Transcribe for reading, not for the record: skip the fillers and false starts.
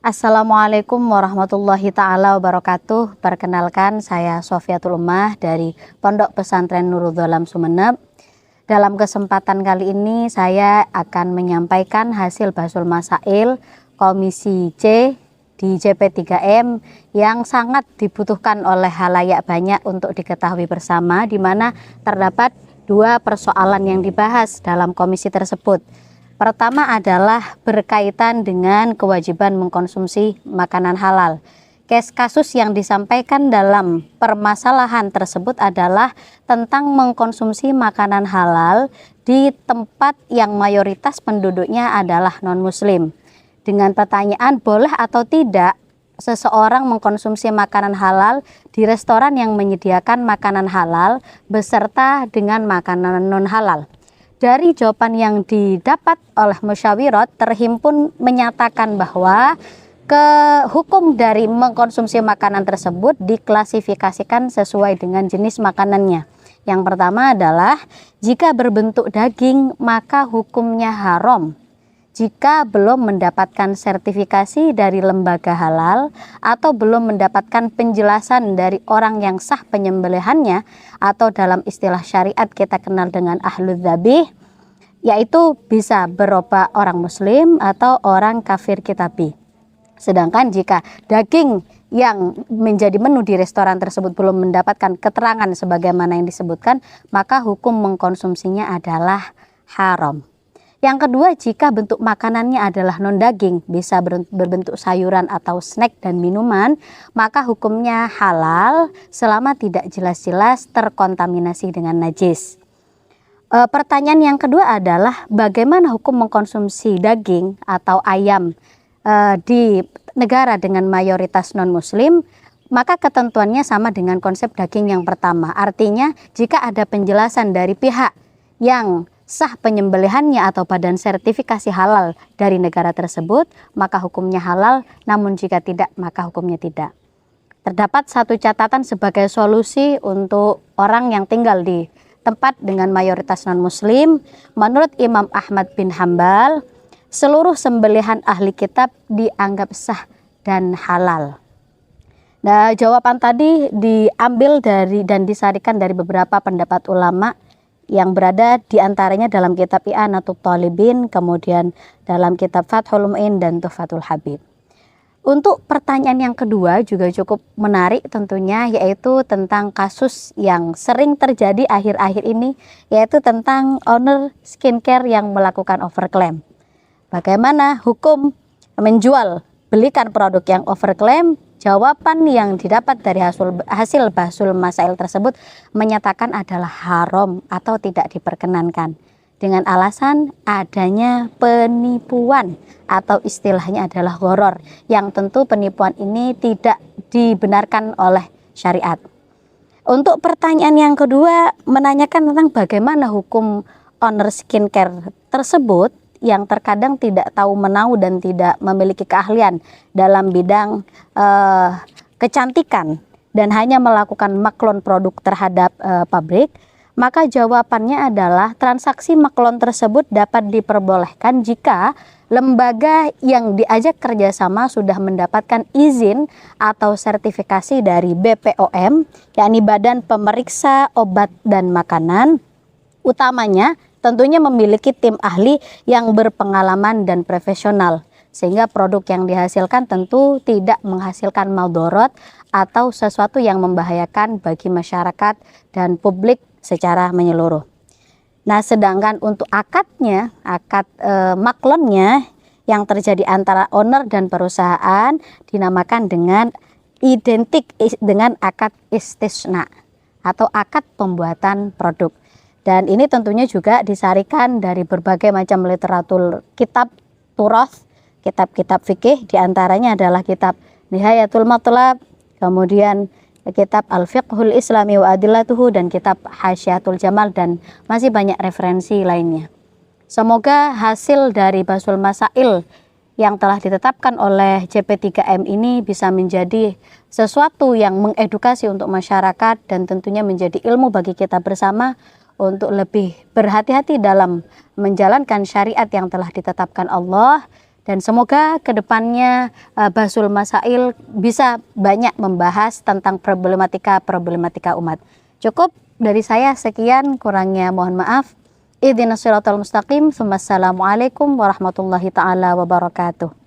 Assalamualaikum warahmatullahi ta'ala wabarakatuh. Perkenalkan, saya Sofiatul Ummah dari Pondok Pesantren Nurul Dholam Sumeneb. Dalam kesempatan kali ini saya akan menyampaikan hasil Bahsul Masail Komisi C di JP3M yang sangat dibutuhkan oleh halayak banyak untuk diketahui bersama, di mana terdapat dua persoalan yang dibahas dalam komisi tersebut. Pertama adalah berkaitan dengan kewajiban mengkonsumsi makanan halal. Kasus yang disampaikan dalam permasalahan tersebut adalah tentang mengkonsumsi makanan halal di tempat yang mayoritas penduduknya adalah non-muslim. Dengan pertanyaan boleh atau tidak seseorang mengkonsumsi makanan halal di restoran yang menyediakan makanan halal beserta dengan makanan non-halal. Dari jawaban yang didapat oleh musyawirat, terhimpun menyatakan bahwa hukum dari mengkonsumsi makanan tersebut diklasifikasikan sesuai dengan jenis makanannya. Yang pertama adalah jika berbentuk daging maka hukumnya haram jika belum mendapatkan sertifikasi dari lembaga halal atau belum mendapatkan penjelasan dari orang yang sah penyembelihannya, atau dalam istilah syariat kita kenal dengan ahlul dzabih, yaitu bisa berupa orang muslim atau orang kafir kitabi. Sedangkan jika daging yang menjadi menu di restoran tersebut belum mendapatkan keterangan sebagaimana yang disebutkan, maka hukum mengkonsumsinya adalah haram. Yang kedua, jika bentuk makanannya adalah non-daging, bisa berbentuk sayuran atau snack dan minuman, maka hukumnya halal selama tidak jelas-jelas terkontaminasi dengan najis. Pertanyaan yang kedua adalah bagaimana hukum mengkonsumsi daging atau ayam di negara dengan mayoritas non-muslim. Maka ketentuannya sama dengan konsep daging yang pertama. Artinya jika ada penjelasan dari pihak yang sah penyembelihannya atau badan sertifikasi halal dari negara tersebut, maka hukumnya halal, namun jika tidak maka hukumnya tidak. Terdapat satu catatan sebagai solusi untuk orang yang tinggal di tempat dengan mayoritas non-muslim. Menurut Imam Ahmad bin Hambal, seluruh sembelihan ahli kitab dianggap sah dan halal. Nah, jawaban tadi diambil dari dan disarikan dari beberapa pendapat ulama yang berada diantaranya dalam kitab I'anatul Talibin, kemudian dalam kitab Fathul Mu'in dan Tuhfatul Habib. Untuk pertanyaan yang kedua juga cukup menarik tentunya, yaitu tentang kasus yang sering terjadi akhir-akhir ini, yaitu tentang owner skincare yang melakukan overclaim. Bagaimana hukum menjual belikan produk yang overclaim? Jawaban yang didapat dari hasil Bahsul Masail tersebut menyatakan adalah haram atau tidak diperkenankan, dengan alasan adanya penipuan atau istilahnya adalah gharar, yang tentu penipuan ini tidak dibenarkan oleh syariat. Untuk pertanyaan yang kedua menanyakan tentang bagaimana hukum owner skincare tersebut yang terkadang tidak tahu menau dan tidak memiliki keahlian dalam bidang kecantikan dan hanya melakukan maklon produk terhadap pabrik. Maka jawabannya adalah transaksi maklon tersebut dapat diperbolehkan jika lembaga yang diajak kerjasama sudah mendapatkan izin atau sertifikasi dari BPOM, yakni Badan Pemeriksa Obat dan Makanan. Utamanya tentunya memiliki tim ahli yang berpengalaman dan profesional, sehingga produk yang dihasilkan tentu tidak menghasilkan maldorot atau sesuatu yang membahayakan bagi masyarakat dan publik secara menyeluruh. Nah, sedangkan untuk akad maklonnya yang terjadi antara owner dan perusahaan dinamakan dengan identik dengan akad istisna atau akad pembuatan produk. Dan ini tentunya juga disarikan dari berbagai macam literatur kitab turath, kitab-kitab fikih, diantaranya adalah kitab Nihayatul Matlab, kemudian kitab Al-Fiqhul Islami wa Adillatuhu, dan kitab Hasyiatul Jamal, dan masih banyak referensi lainnya. Semoga hasil dari Bahsul Masail yang telah ditetapkan oleh JP3M ini bisa menjadi sesuatu yang mengedukasi untuk masyarakat dan tentunya menjadi ilmu bagi kita bersama untuk lebih berhati-hati dalam menjalankan syariat yang telah ditetapkan Allah Dan semoga kedepannya Basul Masail bisa banyak membahas tentang problematika umat. Cukup dari saya sekian, kurangnya mohon maaf. Ihdinas siratal mustaqim. Assalamualaikum warahmatullahi taala wabarakatuh.